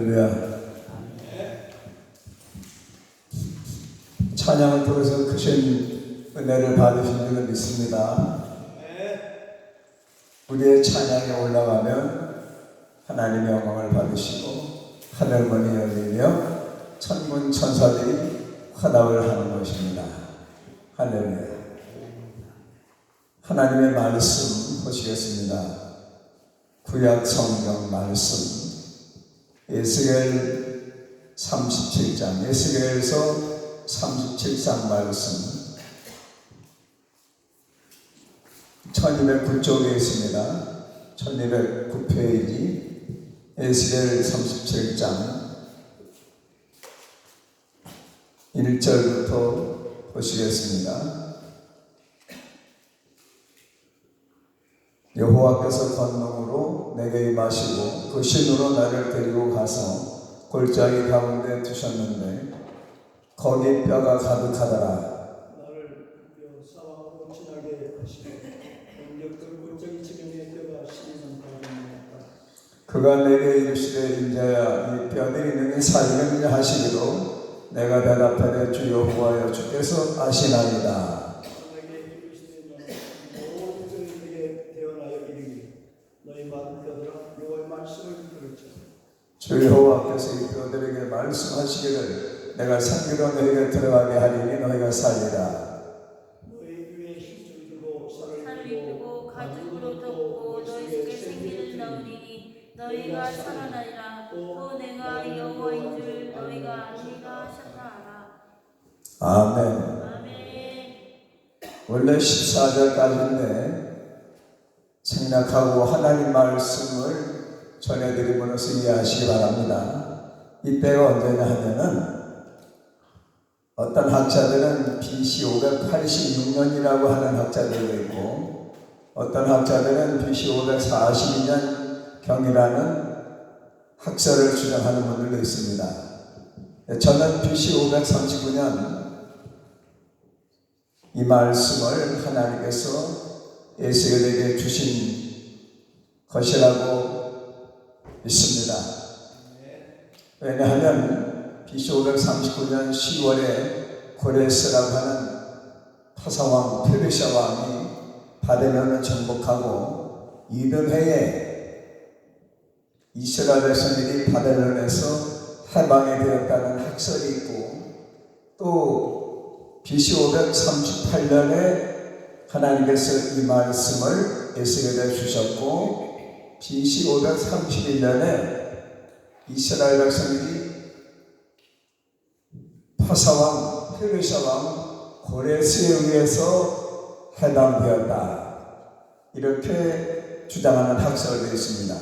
할렐루야. 찬양을 통해서 크신 은혜를 받으신 줄을 믿습니다. 우리의 찬양이 올라가면 하나님의 영광을 받으시고 하늘문이 열리며 천군 천사들이 화답을 하는 것입니다. 할렐루야. 하나님의 말씀 보시겠습니다. 구약 성경 말씀 에스겔 37장, 에스겔서 37장 말씀 1209쪽에 있습니다. 1209페이지 에스겔 37장 1절부터 보시겠습니다. 여호와께서 권능으로 내게 임하시고 그 신으로 나를 데리고 가서 골짜기 가운데 두셨는데 거기 뼈가 가득하더라. 나를 사방으로 지나게 하시고 언덕들 골짜기 지면에 뼈가 시리는 가운데였다. 그가 내게 이르시되 인자야 이 뼈들이 능히 살겠느냐 하시기로 내가 대답하되 주 여호와여 주께서 아시나이다. 주 여호와께서 이 뼈들에게 말씀하시기를 내가 생기로 너희가 들어가게 하리니 너희가 살리라. 너희 위에 힘줄 두고 살을 두고 가죽으로 덮고 너희 속에 생기를 넣으리니 너희가 살아나리라. 또 내가 여호와인 줄 너희가 아니라 하셨다. 아멘. 아멘. 원래 14절까지인데 생략하고 하나님 말씀을 전해드림으로써 이해하시기 바랍니다. 이때가 언제냐 하면은 어떤 학자들은 BC 586년이라고 하는 학자들도 있고 어떤 학자들은 BC 542년 경이라는 학설을 주장하는 분들도 있습니다. 저는 BC 539년 이 말씀을 하나님께서 에스겔에게 주신 것이라고 믿습니다. 왜냐하면 BC 539년 10월에 고레스라고 하는 파사왕 페르시아 왕이 바벨론을 정복하고 이듬해에 이스라엘 백성들이 바벨론에서 해방이 되었다는 학설이 있고 또 BC 538년에 하나님께서 이 말씀을 에스겔에 주셨고 BC 531년에 이스라엘 백성들이 파사왕 페르시아왕 고레스에 의해서 해방되었다 이렇게 주장하는 학설도 있습니다.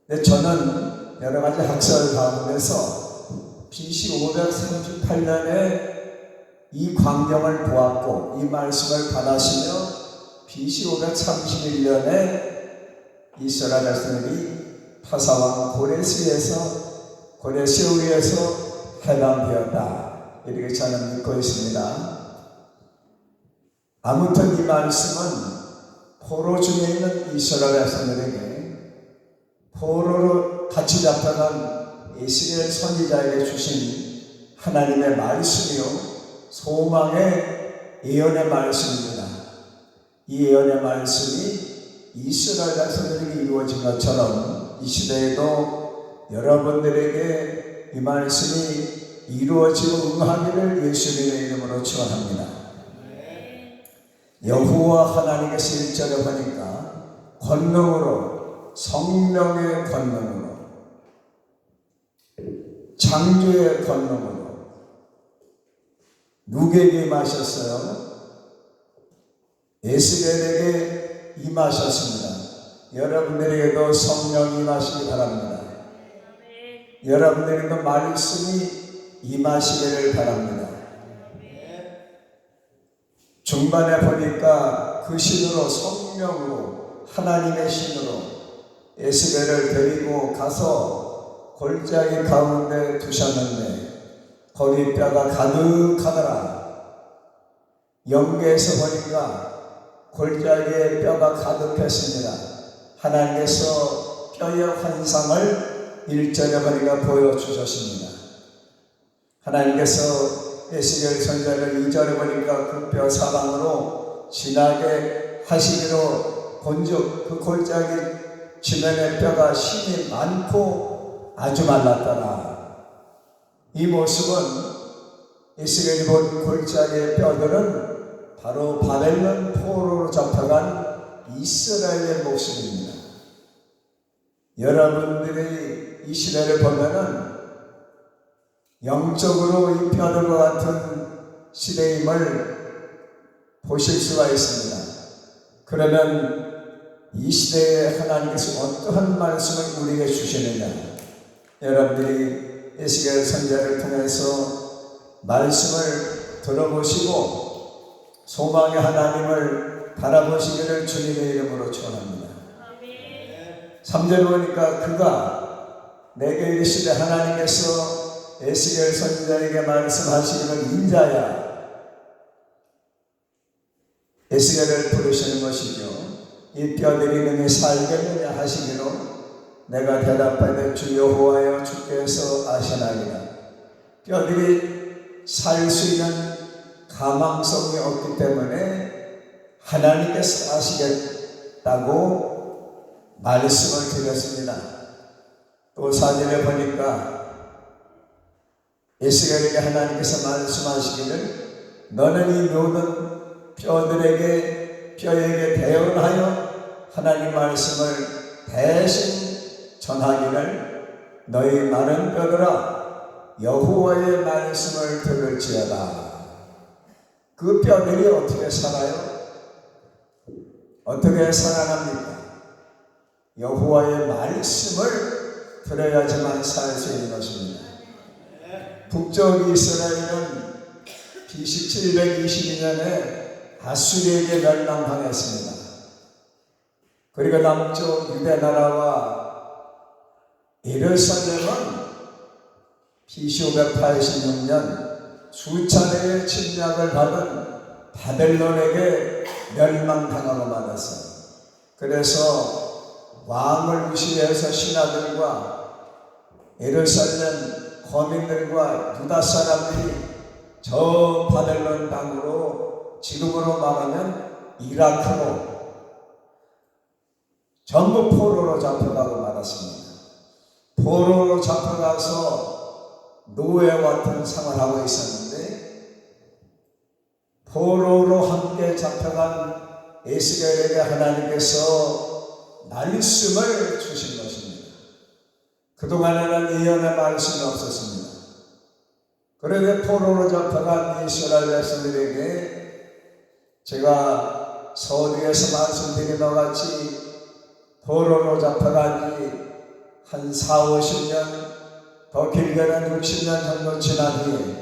근데 저는 여러 가지 학설 가운데서 BC 538년에 이 광경을 보았고 이 말씀을 받아시며 BC 531년에 이스라엘 백성들이 파사왕 고레스에 의해서 해방되었다 이렇게 저는 믿고 있습니다. 아무튼 이 말씀은 포로 중에 있는 이스라엘 백성들에게 포로로 같이 잡혀간 에스겔 선지자에게 주신 하나님의 말씀이요 소망의 예언의 말씀입니다. 이 예언의 말씀이 이스라엘 백성들에게 이루어진 것처럼 이 시대에도 여러분들에게 이 말씀이 이루어지고 응하기를 예수님의 이름으로 축원합니다. 여호와 하나님께서 1절에 보니까 권능으로 성령의 권능으로 창조의 권능으로 누구에게 임하셨어요? 에스겔에게 임하셨습니다. 여러분들에게도 성령이 임하시기 바랍니다. 여러분들에게도 말씀이 임하시기를 바랍니다. 중반에 보니까 그 신으로 성령으로 하나님의 신으로 에스겔을 데리고 가서 골짜기 가운데 두셨는데 거기 뼈가 가득하더라. 영계에서 보니까 골짜기에 뼈가 가득했습니다. 하나님께서 뼈의 환상을 1절에 보니까 보여주셨습니다. 하나님께서 에스겔 선지자를 2절에 보니까 그 뼈 사방으로 지나게 하시기로 본즉 그 골짜기 지면의 뼈가 힘이 많고 아주 말랐더라. 이 모습은 에스겔이 본 골짜기의 뼈들은 바로 바벨론 포로로 잡혀간 이스라엘의 모습입니다. 여러분들이 이 시대를 보면은 영적으로 이 뼈들과 같은 시대임을 보실 수가 있습니다. 그러면 이 시대에 하나님께서 어떠한 말씀을 우리에게 주시느냐? 여러분들이 에스겔 선지자를 통해서 말씀을 들어보시고 소망의 하나님을 바라보시기를 주님의 이름으로 축원합니다. 3절 보니까 그가 내게 이르시되 하나님께서 에스겔 선지자에게 말씀하시기를 인자야. 에스겔을 부르시는 것이죠. 이 뼈들이 능히 살겠느냐 하시기로 내가 대답하되 주 여호와여 주께서 아시나이다. 뼈들이 살 수 있는 가망성이 없기 때문에 하나님께서 아시겠다고 말씀을 드렸습니다. 또 4절에 보니까 에스겔에게 하나님께서 말씀하시기를 너는 이 모든 뼈에게 대언하여 하나님 말씀을 대신 전하기를 너희 마른 뼈들아 여호와의 말씀을 들을지어다. 그 뼈들이 어떻게 살아요? 어떻게 살아납니까? 여호와의 말씀을 들어야지만 살 수 있는 것입니다. 북쪽 이스라엘은 BC 722년에 아수리에게 멸망당했습니다. 그리고 남쪽 유대 나라와 예루살렘은 BC 586년 수차례의 침략을 받은 바벨론에게 멸망당하고 말았어요. 그래서 왕을 무시해서 신하들과 예루살렘 거민들과 유다 사람들이 저 바벨론 땅으로 지금으로 말하면 이라크로 전부 포로로 잡혀가고 말았습니다. 포로로 잡혀가서 노예와 같은 생활하고 있었는데 포로로 함께 잡혀간 에스겔에게 하나님께서 말씀을 주신 것입니다. 그동안에는 예언의 말씀이 없었습니다. 그런데 포로로 잡혀간 이스라엘 백성들에게 제가 서두에서 말씀드린 것 같이 포로로 잡혀간 지 한 4, 50년 더 길게는 60년 정도 지난 후에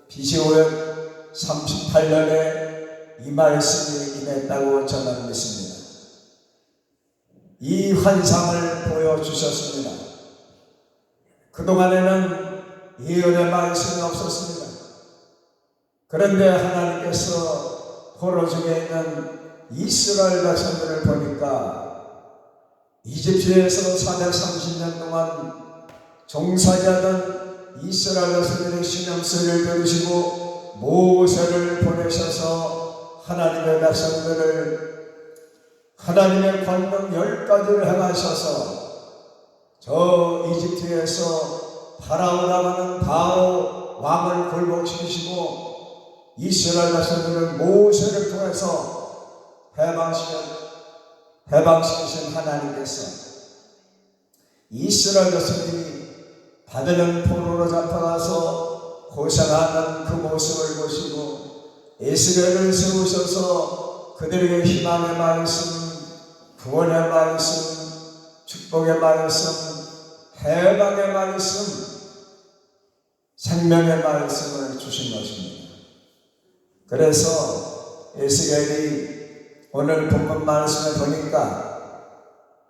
BC 538년에 이 말씀이 임했다고 저는 믿습니다. 이 환상을 보여주셨습니다. 그동안에는 예언의 말씀이 없었습니다. 그런데 하나님께서 포로 중에 있는 이스라엘 백성들을 보니까 이집트에서 430년 동안 종살이하던 이스라엘 백성들의 신음소리를 들으시고 모세를 보내셔서 하나님의 백성들을 하나님의 권능 10가지를 행하셔서 저 이집트에서 파라오라는 바로 왕을 굴복시키시고 이스라엘 백성들을 모세를 통해서 해방시키신 하나님께서 이스라엘 백성들이 바벨론 포로로 잡혀가서 고생하는 그 모습을 보시고 에스겔을 세우셔서 그들에게 희망의 말씀, 구원의 말씀, 축복의 말씀, 해방의 말씀, 생명의 말씀을 주신 것입니다. 그래서 에스겔이 오늘 본문 말씀을 보니까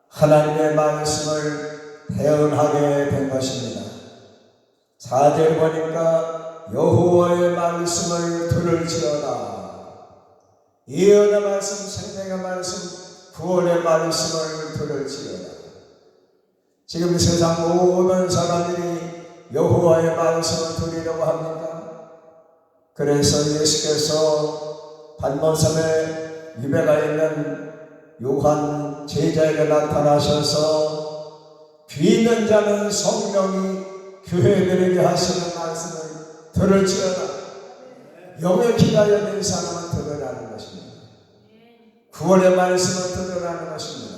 하나님의 말씀을 대언하게 된 것입니다. 4절 보니까 여호와의 말씀을 들을지어다. 예언의 말씀, 생명의 말씀, 구원의 말씀을 들을지어다. 지금 세상 모든 사람들이 여호와의 말씀을 들으려고 합니다. 그래서 예수께서 반모섬에 유배가 있는 요한 제자에게 나타나셔서 귀 있는 자는 성령이 교회들에게 하시는 말씀을 들을지어다. 영에 기다려 낸 사람은 들으라는 것입니다. 구원의 말씀을 들으라는 것입니다.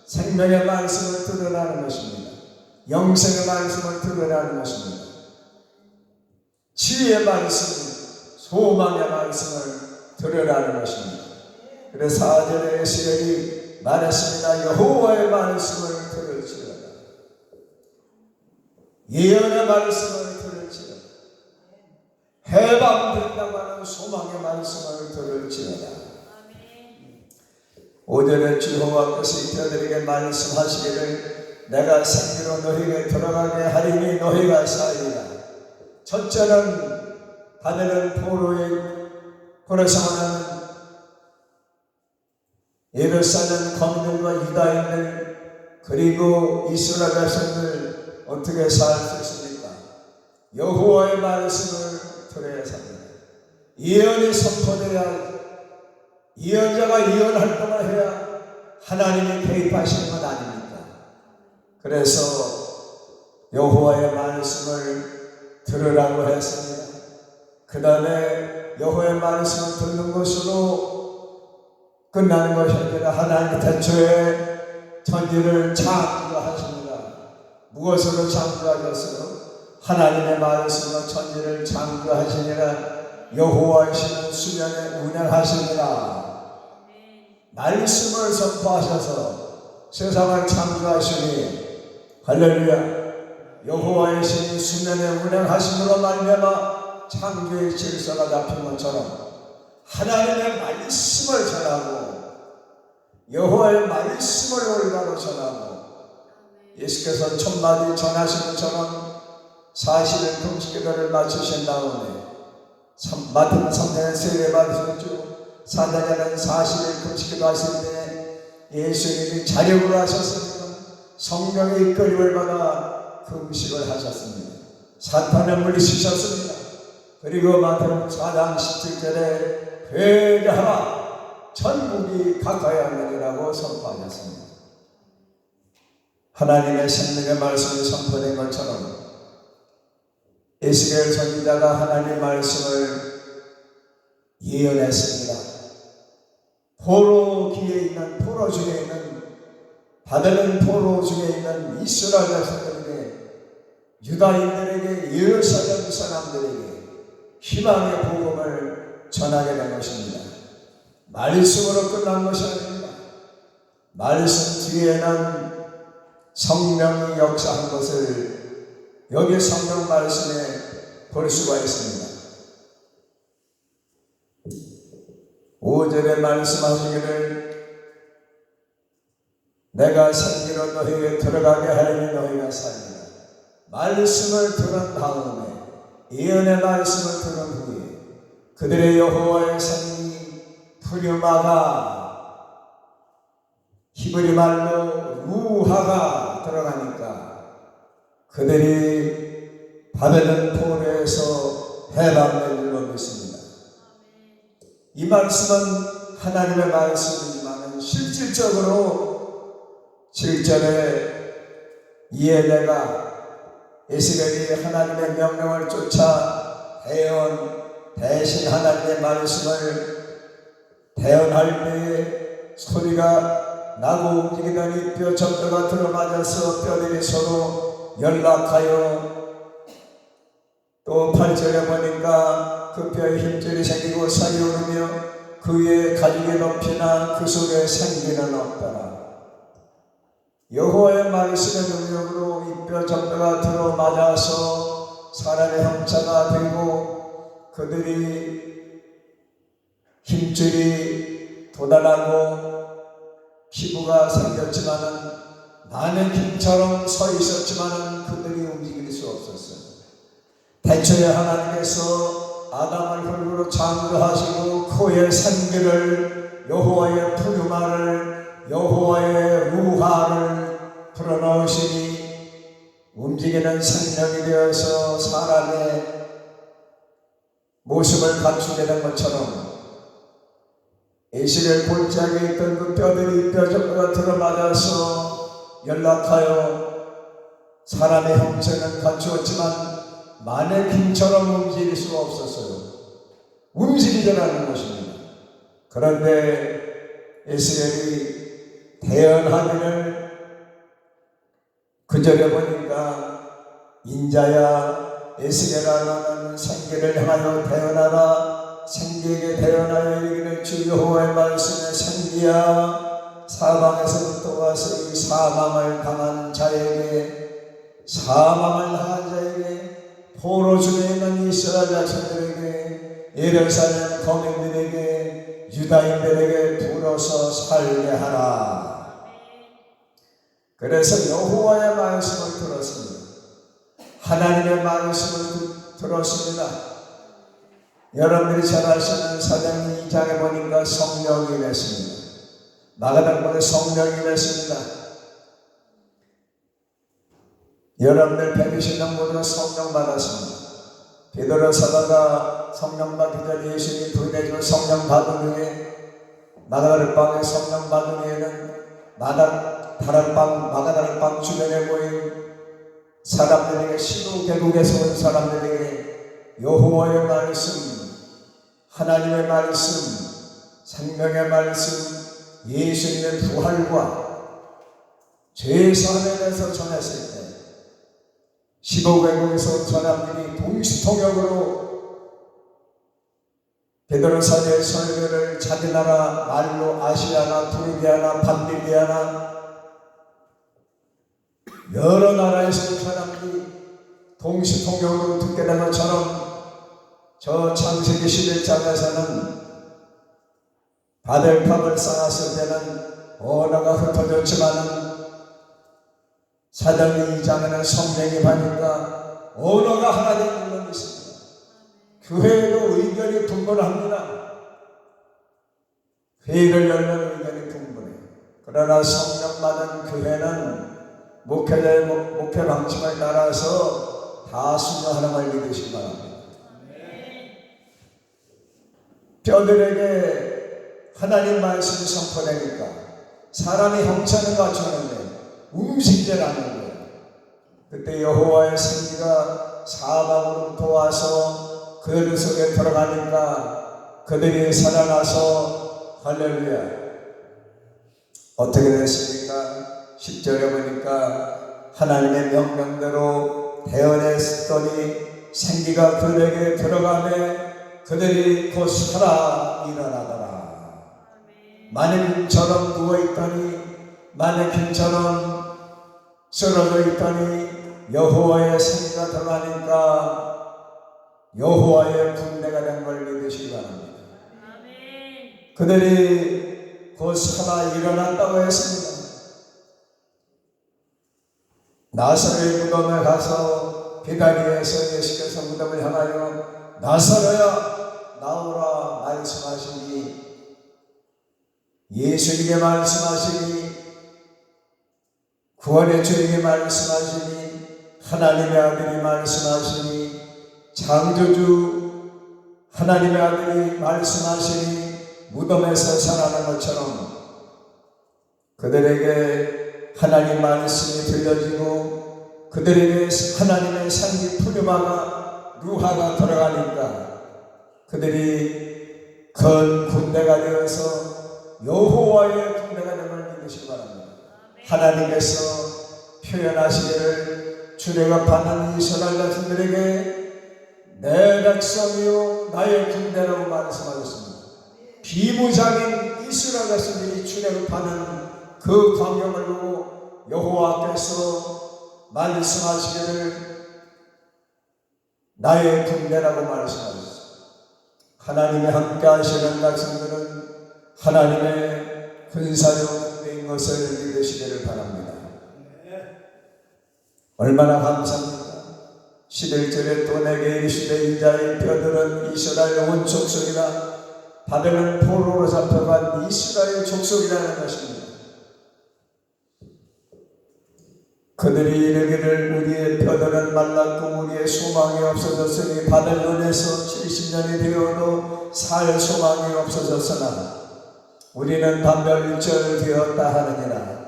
생명의 말씀을 들으라는 것입니다. 영생의 말씀을 들으라는 것입니다. 지혜의 말씀, 소망의 말씀을 들으라는 것입니다. 그래서 4절에 에스겔이 말했습니다. 여호와의 말씀을 들을지어다. 예언의 말씀을 들을지어다. 해방된다고 하는 소망의 말씀을 들을지어다. 5절에 주 여호와께서 이스라엘에게 말씀하시기를 내가 생기로 너희에게 들어가게 하리니 너희가 살리라. 첫째는 바벨론 포로에서 하는 예루살렘 거민들과 유다인들 그리고 이스라엘 백성들 어떻게 살 수 있습니까? 여호와의 말씀을 들어야 삽니다. 예언이 선포되어야 예언자가 예언 활동을 해야 하나님이 개입하시는 건 아닙니까? 그래서 여호와의 말씀을 들으라고 했습니다. 그 다음에 여호와의 말씀을 듣는 것으로 끝나는 것이 아니라 하나님 태초에 천지를 창조하십니다. 무엇으로 창조하셨어요? 하나님의 말씀으로 천지를 창조하시니라. 여호와이시는 수면에 운행하시니라. 말씀을 선포하셔서 세상을 창조하시니 할렐루야. 여호와이시니 수면에 운행하심으로 말미암아 창조의 질서가 잡힌 것처럼 하나님의 말씀을 전하고 여호와의 말씀을 올바로 전하고 예수께서 천마디 전하신 것처럼 40일 금식기도를 마치신 다음에 마태복음 3장에 세례 받으셨죠. 4장에는 40일 금식기도 하실 때 예수님이 자력으로 하셨습니다. 성령의 이끌림을 받아 금식을 하셨습니다. 사탄을 물리치셨습니다. 그리고 마태복음 4장 17절에 회개하라 천국이 가까이 하느니라고 선포하셨습니다. 하나님의 생명의 말씀이 선포된 것처럼 에스겔 선지자가 하나님의 말씀을 예언했습니다. 포로 중에 있는 바벨론 포로 중에 있는 이스라엘 백성들에게 유다인들에게 예루살렘 사람들에게 희망의 복음을 전하게 된 것입니다. 말씀으로 끝난 것이 아닙니다. 말씀 뒤에는 성령이 역사한 것을 여기 성경 말씀에 볼 수가 있습니다. 5절에 말씀하시기를 내가 생기로 너희에게 들어가게 하리니 너희가 살리라. 말씀을 들은 다음에 예언의 말씀을 들은 후에 그들의 여호와의 생이 푸르마가 히브리 말로 루하가 들어가니까 그들이 바벨론 포로에서 해방된 줄로 믿습니다. 이 말씀은 하나님의 말씀이지만 실질적으로 7절에 이에 내가 에스겔이 하나님의 명령을 쫓아 대신 하나님의 말씀을 대언할 때에 소리가 나고 움직이더니 뼈 접도가 들어맞아서 뼈들이 서로 연락하여 또 8절에 보니까 그 뼈에 힘줄이 생기고 살이 오르며 그 위에 가죽이 높이나 그 속에 생기는 없더라. 여호와의 말씀의 능력으로 이 뼈 접도가 들어맞아서 사람의 형체가 되고 그들이 힘줄이 돋아나고 피부가 생겼지만은 많은 힘처럼 서 있었지만은 그들이 움직일 수 없었어요. 태초에 하나님께서 아담을 흙으로 창조하시고 그의 생기를 여호와의 푸르마를 여호와의 루하를 불어넣으시니 움직이는 생명이 되어서 사람의 모습을 갖추게 된 것처럼 에스겔 골짜기에 있던 그 뼈들이 뼈저뼈가 들어맞아서 연락하여 사람의 형체는 갖추었지만 마네킹처럼 움직일 수가 없었어요. 움직이더라는 것입니다. 그런데 에스겔이 태어나기를 그저려 보니까 인자야 에스겔아 너는 생기를 향하여 태어나라. 생기에게 태어나여 이르기를 주 여호와의 말씀에 생기야 사방에서부터 와서 이 사망을 당한 자에게 사망을 당한 자에게 포로 중에 있는 이스라엘 자손들에게 예루살렘 거민들에게 유다인들에게 불어서 살게 하라. 그래서 여호와의 말씀을 들었습니다. 하나님의 말씀을 들었습니다. 여러분들이 잘 아시는 사도행 2장에 보니까 성령이 임했습니다. 마가복음에 성령이 임했습니다. 여러분들 뵙으시는 분은 성령 받았습니다. 베드로 사도가 성령 받기 전에 예수님이 부인해주고 성령 받은 후에 마가다락방에 성령 받은 후에는 마가다락방 주변에 모인 사람들에게 시도계국에서 온 사람들에게 여호와의 말씀, 하나님의 말씀, 생명의 말씀, 예수님의 부활과 죄사함에 대해서 전했을 때 15개국에서 온 사람들이 동시통역으로 베드로 사도의 설교를 자기 나라 말로 아시아나 부르기아나 밤빌리아나 여러 나라에서 온 사람들이 동시통역으로 듣게 된 것처럼 저 창세기 11장에서는 바벨탑을 쌓았을 때는 언어가 흩어졌지만은 사도행 2장에는 성령이 임하니까 언어가 하나 되는 것이 있습니다. 교회에도 의견이 분분합니다. 회의를 열면 의견이 분분해요. 그러나 성령 받은 교회는 목회자의 목회 방침을 따라서 다 순종하는 걸 믿으시기 바랍니다. 뼈들에게 하나님 말씀이 선포되니까 사람의 형체는 갖추는데 움직이질 않는 거예요. 그때 여호와의 생기가 사방으로부터 와서 그들 속에 들어가니까 그들이 살아나서 할렐루야. 어떻게 됐습니까? 10절에 보니까 하나님의 명령대로 태어났더니 생기가 그들에게 들어가매 그들이 곧 살아 일어나더라. 마네킹처럼 누워있더니 마네킹처럼 쓰러져 있더니 여호와의 생기가 들어가니까 여호와의 군대가 된 걸 믿으시기 바랍니다. 그들이 곧 살아 일어났다고 했습니다. 나사로의 무덤에 가서 비다리에서 예수께서 무덤을 향하여 나사로야 나오라 말씀하시니 예수님께 말씀하시니 구원의 주에게 말씀하시니 하나님의 아들이 말씀하시니 창조주 하나님의 아들이 말씀하시니 무덤에서 살아난 것처럼 그들에게 하나님 말씀이 들려지고 그들에게 하나님의 생기 푸르마가 루하가 들어가니까 그들이 큰 군대가 되어서 여호와의 군대가 된 걸 믿으시기 바랍니다. 하나님께서 표현하시기를 주례가 받는 이스라엘 자손들에게 내 백성이요 나의 군대라고 말씀하셨습니다. 비무장인 이스라엘 자손들이 출애굽하는 그 광경을 보고 여호와께서 말씀하시기를 나의 군대라고 말씀하셨습니다. 하나님의 함께 하시는 백성들은 하나님의 군사적 군대인 것을 믿으시기를 바랍니다. 얼마나 감사합니다. 11절에 또 내게 이르시되 인자의 뼈들은 이스라엘 온 족속이라 바벨론 포로로 잡혀간 이스라엘 족속이라는 것입니다. 그들이 이르기를 우리의 뼈들은 말랐고 우리의 소망이 없어졌으니 바벨론에서 70년이 되어도 살 소망이 없어졌으나 우리는 단별일절 되었다 하느니라.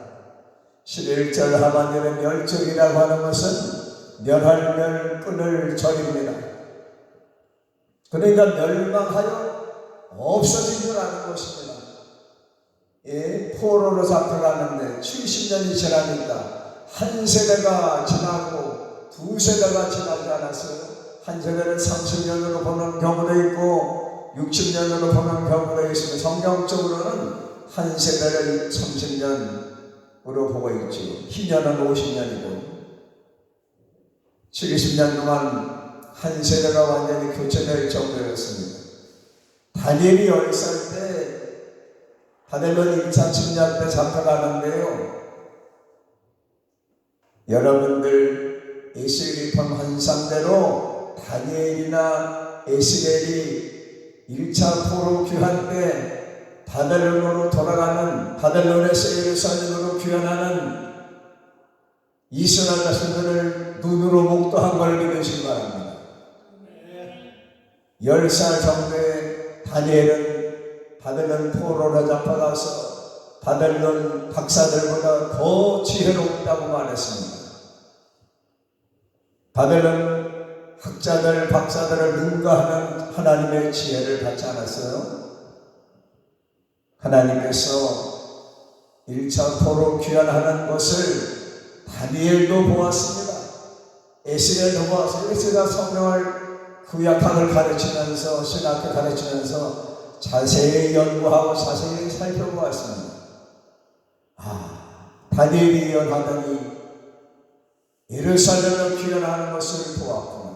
11절 하반절의 멸절이라고 하는 것은 멸할 끊을 절입니다. 그러니까 멸망하여 없어진 줄 아는 것입니다. 포로로 잡혀가는데 70년이 지나니까 한 세대가 지나고 두 세대가 지나지 않았어요. 한 세대는 30년으로 보는 경우도 있고 60년으로 보는 경우도 있습니다. 성경적으로는 한 세대를 30년으로 보고 있죠. 희년은 50년이고 70년 동안 한 세대가 완전히 교체될 정도였습니다. 다니엘이 10살 때 바벨론 1차 침략 때 잡혀가는데요. 여러분들 에스겔리폰 환상대로 다니엘이나 에스겔이 1차 포로 귀환 때 바벨론으로 돌아가는, 바벨론에서 예루살렘으로 귀환하는 이스라엘 자신들을 눈으로 목도한 걸 믿으시기 바랍니다. 10살 정도의 다니엘은 바벨론 포로로 잡혀가서 바벨론 박사들보다 더 지혜롭다고 말했습니다. 바벨론 학자들, 박사들을 능가하는 하나님의 지혜를 받지 않았어요? 하나님께서 1차 포로 귀환하는 것을 다니엘도 보았습니다. 에스겔도 보았어요. 에스겔가 성경을 구약학을 가르치면서, 신학을 가르치면서 자세히 연구하고 자세히 살펴보았습니다. 다니엘이 예언하더니 예루살렘을 귀환하는 것을 보았구나.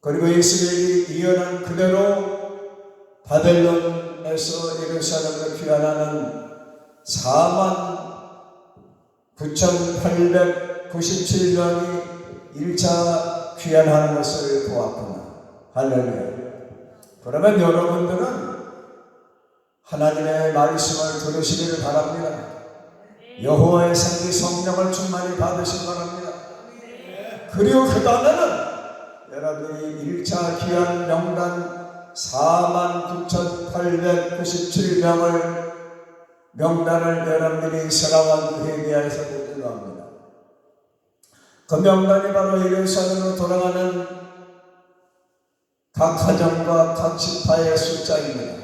그리고 에스겔이 예언한 그대로 바벨론에서 예루살렘을 귀환하는 49,897명이 1차 귀환하는 것을 보았구나. 할렐루야. 그러면 여러분들은 하나님의 말씀을 들으시기를 바랍니다. 여호와의 생기 성령을 충만히 받으시기 바랍니다. 그리고 그 다음에는 여러분이 1차 귀환 명단 49,897명을 명단을 여러분들이 서라와 회개하여서 보기로 합니다. 그 명단이 바로 예루살렘으로 돌아가는 각 가정과 각 지파의 숫자입니다.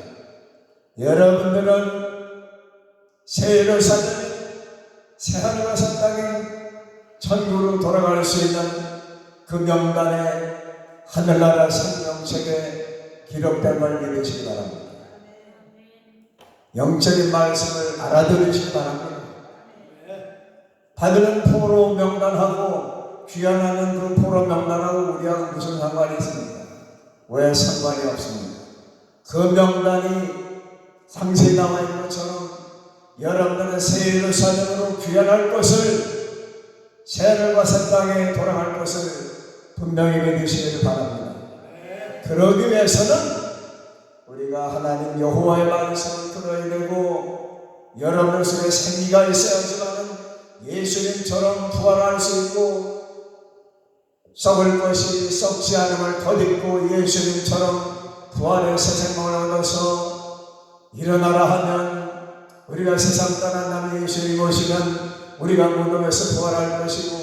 여러분들은 새 예루살렘, 새 하늘과 새 땅에 천국으로 돌아갈 수 있는 그 명단에 하늘나라 생명책에 기록됨을 믿으시기 바랍니다. 영적인 말씀을 알아들으시기 바랍니다. 바벨론 포로 명단하고 귀환하는 그 포로 명단하고 우리하고 무슨 상관이 있습니까? 왜 상관이 없습니다. 그 명단이 상세히 나와 있는 것처럼 여러분들의 새 예루살렘으로 귀환할 것을, 새 하늘과 새 땅에 돌아갈 것을 분명히 믿으시기를 바랍니다. 그러기 위해서는 우리가 하나님 여호와의 말씀을 들어야 되고 여러분들 속에 생기가 있어야지만 예수님처럼 부활할 수 있고 썩을 것이 썩지 않음을 덧입고 예수님처럼 부활의 새 생명을 얻어서 일어나라 하면 우리가 세상 떠난 날 예수님 오시면 우리가 무덤에서 부활할 것이고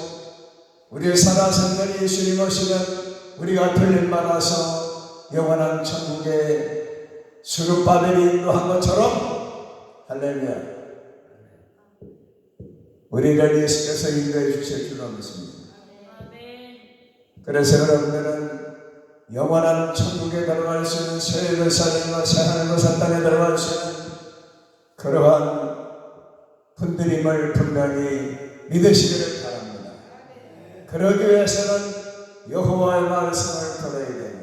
우리의 살아생전 예수님 오시면 우리가 들림받아서 영원한 천국에 수르바벨이 인도한 것처럼 할렐루야 우리를 예수께서 인도해 주실 줄로 믿습니다. 그래서 여러분들은 영원한 천국에 들어갈 수 있는 새 예루살렘과 새 하늘과 새 땅에 들어갈 수 있는 그러한 분들임을 분명히 믿으시기를 바랍니다. 그러기 위해서는 여호와의 말씀을 들어야 되고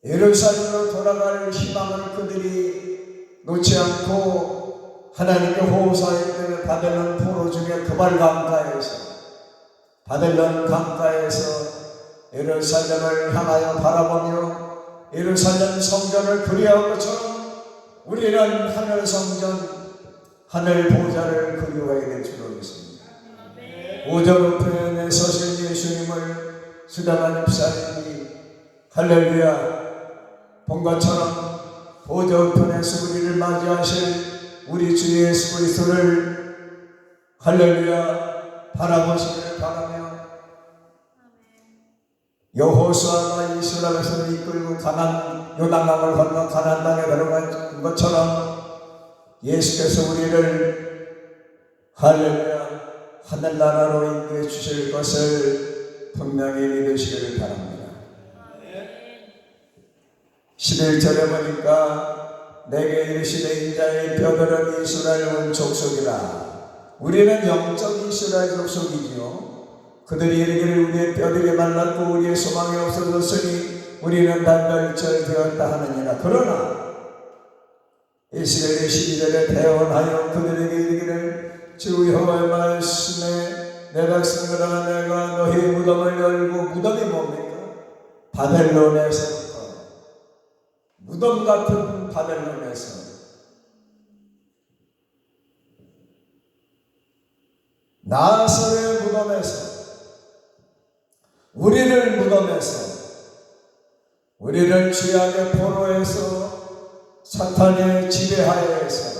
예루살렘으로 돌아갈 희망을 그들이 놓지 않고 하나님께 호소하기 때문에 바벨론 포로 중에 그발 바벨론 강가에서 예루살렘을 향하여 바라보며 예루살렘 성전을 그리워한 것처럼 우리는 하늘 성전, 하늘 보좌를 그리워해야 될 줄로 믿습니다. 오정우편에 서신 예수님을 수다만 집사님이 할렐루야 본것처럼 오정우편에서 우리를 맞이하실 우리 주 예수 그리스도를 할렐루야 바라보시기를 바라며 여호수아가 이스라엘을 이끌고 요단강을 건너 가나안 땅에 들어간 것처럼 예수께서 우리를 할렐루야 하늘나라로 인도해 주실 것을 분명히 믿으시기를 바랍니다. 11절에 보니까 내게 이르시되 인자의 뼈들은 이스라엘 온 족속이라. 우리는 영적 이스라엘 족속이지요. 그들이 이르기를 우리의 뼈들이 말랐고 우리의 소망이 없어졌으니 우리는 단절되었다 하느니라. 그러나 이스라엘의 12절에 대언하여 그들에게 이르기를 주 여호와의 말씀에 내 백성들아 내가 너희 무덤을 열고 무덤이 뭡니까? 바벨론에서 무덤 같은 바벨론에서 나사렛의 무덤에서 우리를 무덤에서 우리를 죄악의 포로에서 사탄의 지배하에서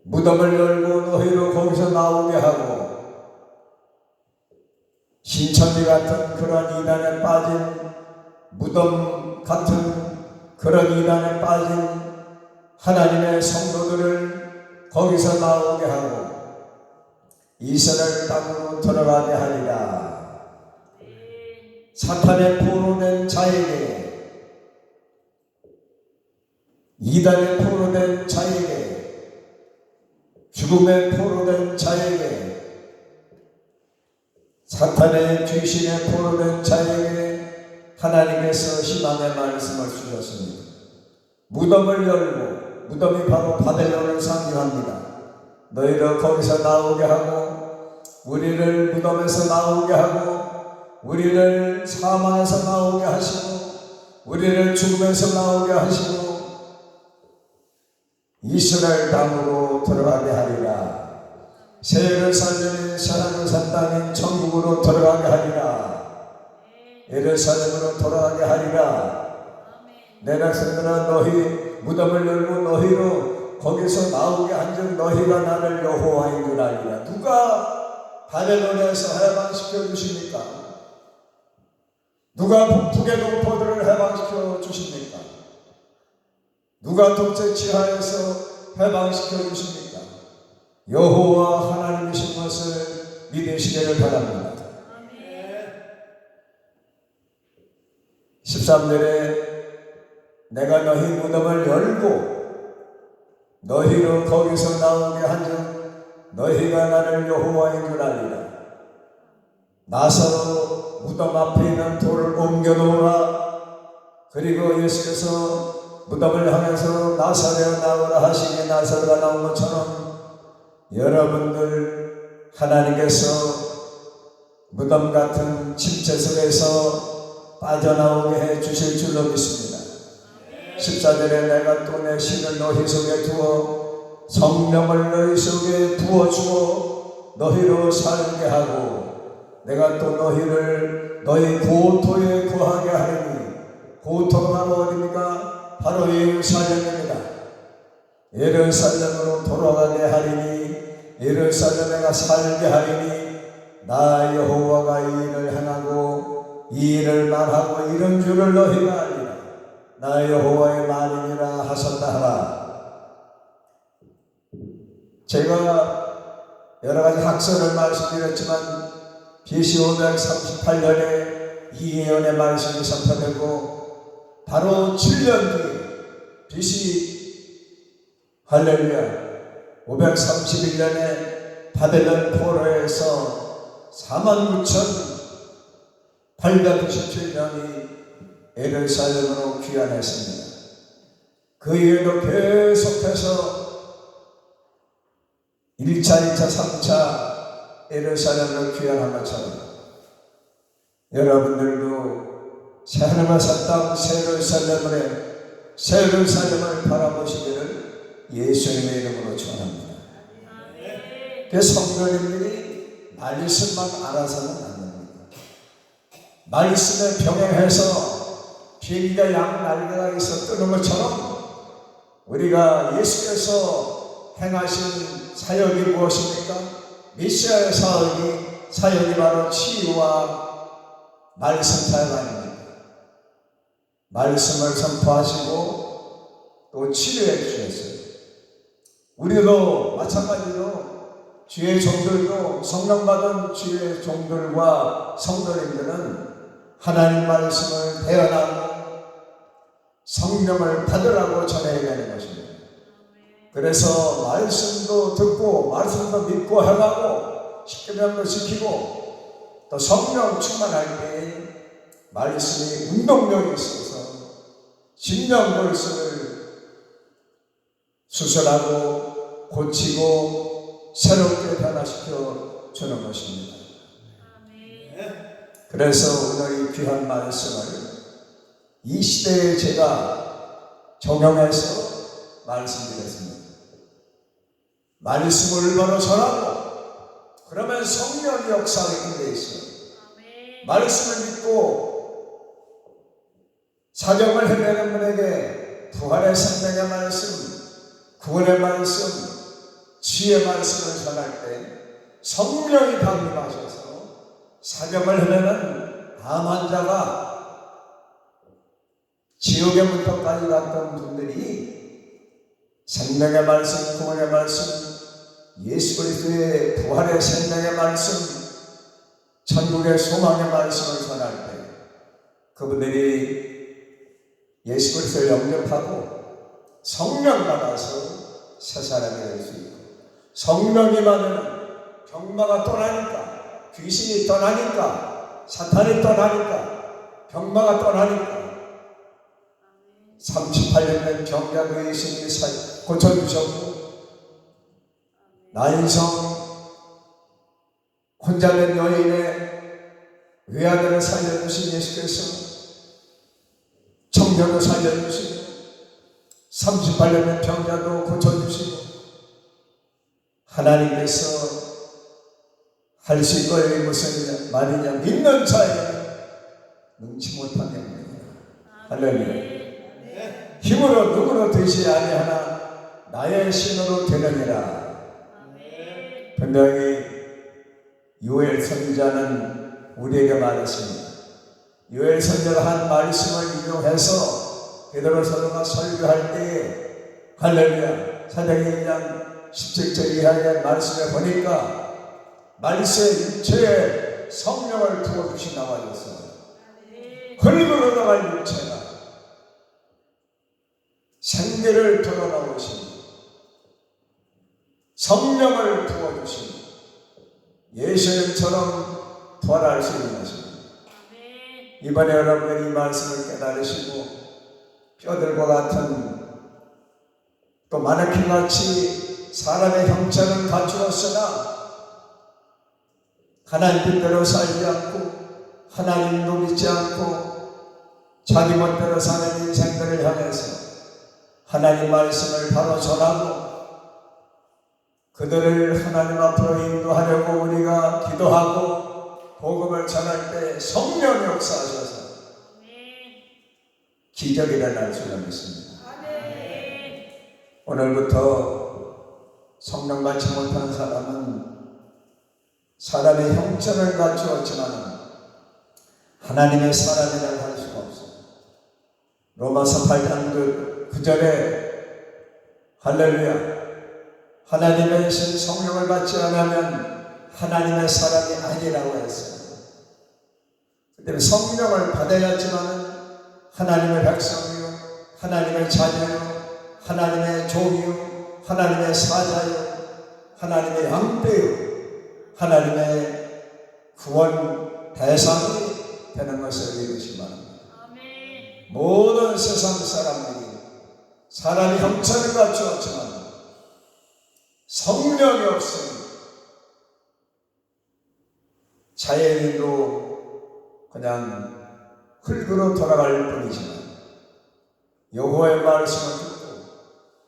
무덤을 열고 너희로 거기서 나오게 하고 신천지 같은 그런 이단에 빠진 무덤 같은 그런 이단에 빠진 하나님의 성도들을 거기서 나오게 하고 이스라엘 땅으로 들어가게 하리라. 사탄의 포로된 자에게 이단의 포로된 자에게 죽음의 포로된 자에게 사탄의 귀신의 포로된 자에게 하나님께서 희망의 말씀을 주셨습니다. 무덤을 열고 무덤이 바로 바벨론을 상징합니다. 너희를 거기서 나오게 하고 우리를 무덤에서 나오게 하고 우리를 사망에서 나오게 하시고 우리를 죽음에서 나오게 하시고 이스라엘 땅으로 들어가게 하리라. 새 예루살렘인 새하늘 땅인 천국으로 들어가게 하리라. 예루살렘으로 돌아가게 하리라. 내 백성들아 너희 무덤을 열고 너희로 거기서 나오게 한즉 너희가 나를 여호와인 줄 알리라. 누가 바벨론에서 해방시켜 주십니까? 누가 북의 동포들을 해방시켜 주십니까? 누가 독재 지하에서 해방시켜 주십니까? 여호와 하나님이신 것을 믿으시기를 바랍니다. 13절에 내가 너희 무덤을 열고 너희로 거기서 나오게 한즉 너희가 나를 여호와인 줄 알리라. 나사로 무덤 앞에 있는 돌을 옮겨 놓으라. 그리고 예수께서 무덤을 향해서 나사로가 나오라 하시니 나사로가 나온 것처럼 여러분들 하나님께서 무덤 같은 침체 속에서 빠져나오게 해 주실 줄로 믿습니다. 14절에 내가 또 내 신을 너희 속에 두어 성령을 너희 속에 부어주어 너희로 살게 하고 내가 또 너희를 너희 고토에 거하게 하리니 고토가 바로 어디입니까? 바로 예루살렘입니다. 예루살렘으로 돌아가게 하리니 예루살렘에가 살게 하리니 나 여호와가 이 일을 행하고 이 일을 말하고 이런 줄을 너희가 알리라. 나 여호와의 말이니라 하셨다 하라. 제가 여러가지 학설을 말씀드렸지만 BC 538년에 이 예언의 말씀이 선포되고 바로 7년 뒤에 BC 할렐루야 531년에 바벨론 포로에서 49,897명이 예루살렘으로 귀환했습니다. 그 이후에도 계속해서 1차, 2차, 3차 예루살렘으로 귀환한 것처럼 여러분들도 새하늘과 새 땅 새 예루살렘을 바라보시기를 예수님의 이름으로 축원합니다. 그 성도님들이 말씀만 알아서는 안 됩니다. 말씀에 병행해서 비행기가 양날개가 있어 뜨는 것처럼 우리가 예수께서 행하신 사역이 무엇입니까? 메시아의 사역이 바로 치유와 말씀 사역 아닙니까? 말씀을 선포하시고 또 치료해 주셨어요. 우리도 마찬가지로 주의 종들도 성령 받은 주의 종들과 성도님들은 하나님 말씀을 대언하고 성령을 받으라고 전해야 되는 것입니다. 그래서 말씀도 듣고 말씀도 믿고 행하고 십계명도 지키고 또 성령 충만할 때에 말씀이 운동력이 있어서 심령골수를 수술하고 고치고 새롭게 변화시켜 주는 것입니다. 그래서 오늘 이 귀한 말씀을 이 시대에 제가 적용해서 말씀드렸습니다. 말씀을 바로 전하고 그러면 성령의 역사가 돼 있어요. 말씀을 믿고 사정을 헤매는 분에게 부활의 생명의 말씀, 구원의 말씀, 지혜의 말씀을 전할 때 성령이 강림하셔서 사정을 헤매는 암 환자가 지옥의 문턱까지 갔던 분들이 생명의 말씀, 구원의 말씀, 예수 그리스도의 부활의 생명의 말씀, 천국의 소망의 말씀을 전할 때 그분들이 예수 그리스도를 영접하고 성령 받아서 새 사람이 될 수 있고 성령이 많으면 병마가 떠나니까 귀신이 떠나니까 사탄이 떠나니까 병마가 떠나니까 38년 된 병자도 예수님이 고쳐주셨고 나인성 혼자 된 여인의 외아들을 살려주신 예수께서 청년을 살려주시고 38년 된 병자도 고쳐주시고 하나님께서 할 수 있고 이게 무슨 말이냐 믿는 자에게는 능치 못한 영입니다. 할렐루야. 힘으로 누구로 되지 아니하나 나의 신으로 되느니라. 분명히 요엘 선지자는 우리에게 말했습니다. 요엘 선지자가 한 말씀을 인용해서 베드로서가 설교할 때에 할렐루야 사도행전 2장 17절 이하의 말씀에 보니까 말씀의 육체에 성령을 부어주신다고 하셨어요. 흙으로 나갈 육체가 생기를 불어넣으신 성령을 부어주신 예수님처럼 부활할 수 있는 것입니다. 이번에 여러분이 이 말씀을 깨달으시고 뼈들과 같은 또 마네킹같이 사람의 형체를 갖추었으나 하나님 뜻대로 살지 않고 하나님도 믿지 않고 자기 멋대로 사는 인생들을 향해서 하나님 말씀을 바로 전하고 그들을 하나님 앞으로 인도하려고 우리가 기도하고 복음을 전할 때 성령 역사하셔서 기적이 일어날 수가 있습니다. 오늘부터 성령 받지 못한 사람은 사람의 형체를 갖추었지만 하나님의 사람이라고 할 수가 없습니다. 로마서 8장 9절에 할렐루야 하나님의 신 성령을 받지 않으면 하나님의 사람이 아니라고 했어요. 그때 성령을 받아야지만 하나님의 백성이요 하나님의 자녀요 하나님의 종이요 하나님의 사자요 하나님의 양떼요 하나님의 구원 대상이 되는 것을 믿으시기 바랍니다. 모든 세상 사람들이 사람이 형체를 갖추었지만 성령이 없으니 자연인도 그냥 흙으로 돌아갈 뿐이지만 여호와의 말씀을 듣고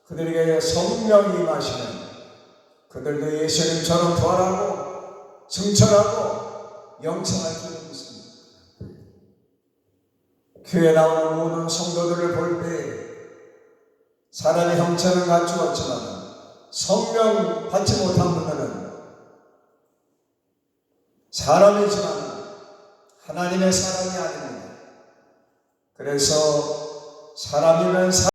그들에게 성령이 임하시면 그 그들도 예수님처럼 부활하고 승천하고 영생할 줄을 믿습니다. 교회 나오는 모든 성도들을 볼 때 사람의 형체는 갖추었지만 성령 받지 못한 분들은 사람이지만 하나님의 사람이 아닙니다. 그래서 사람이면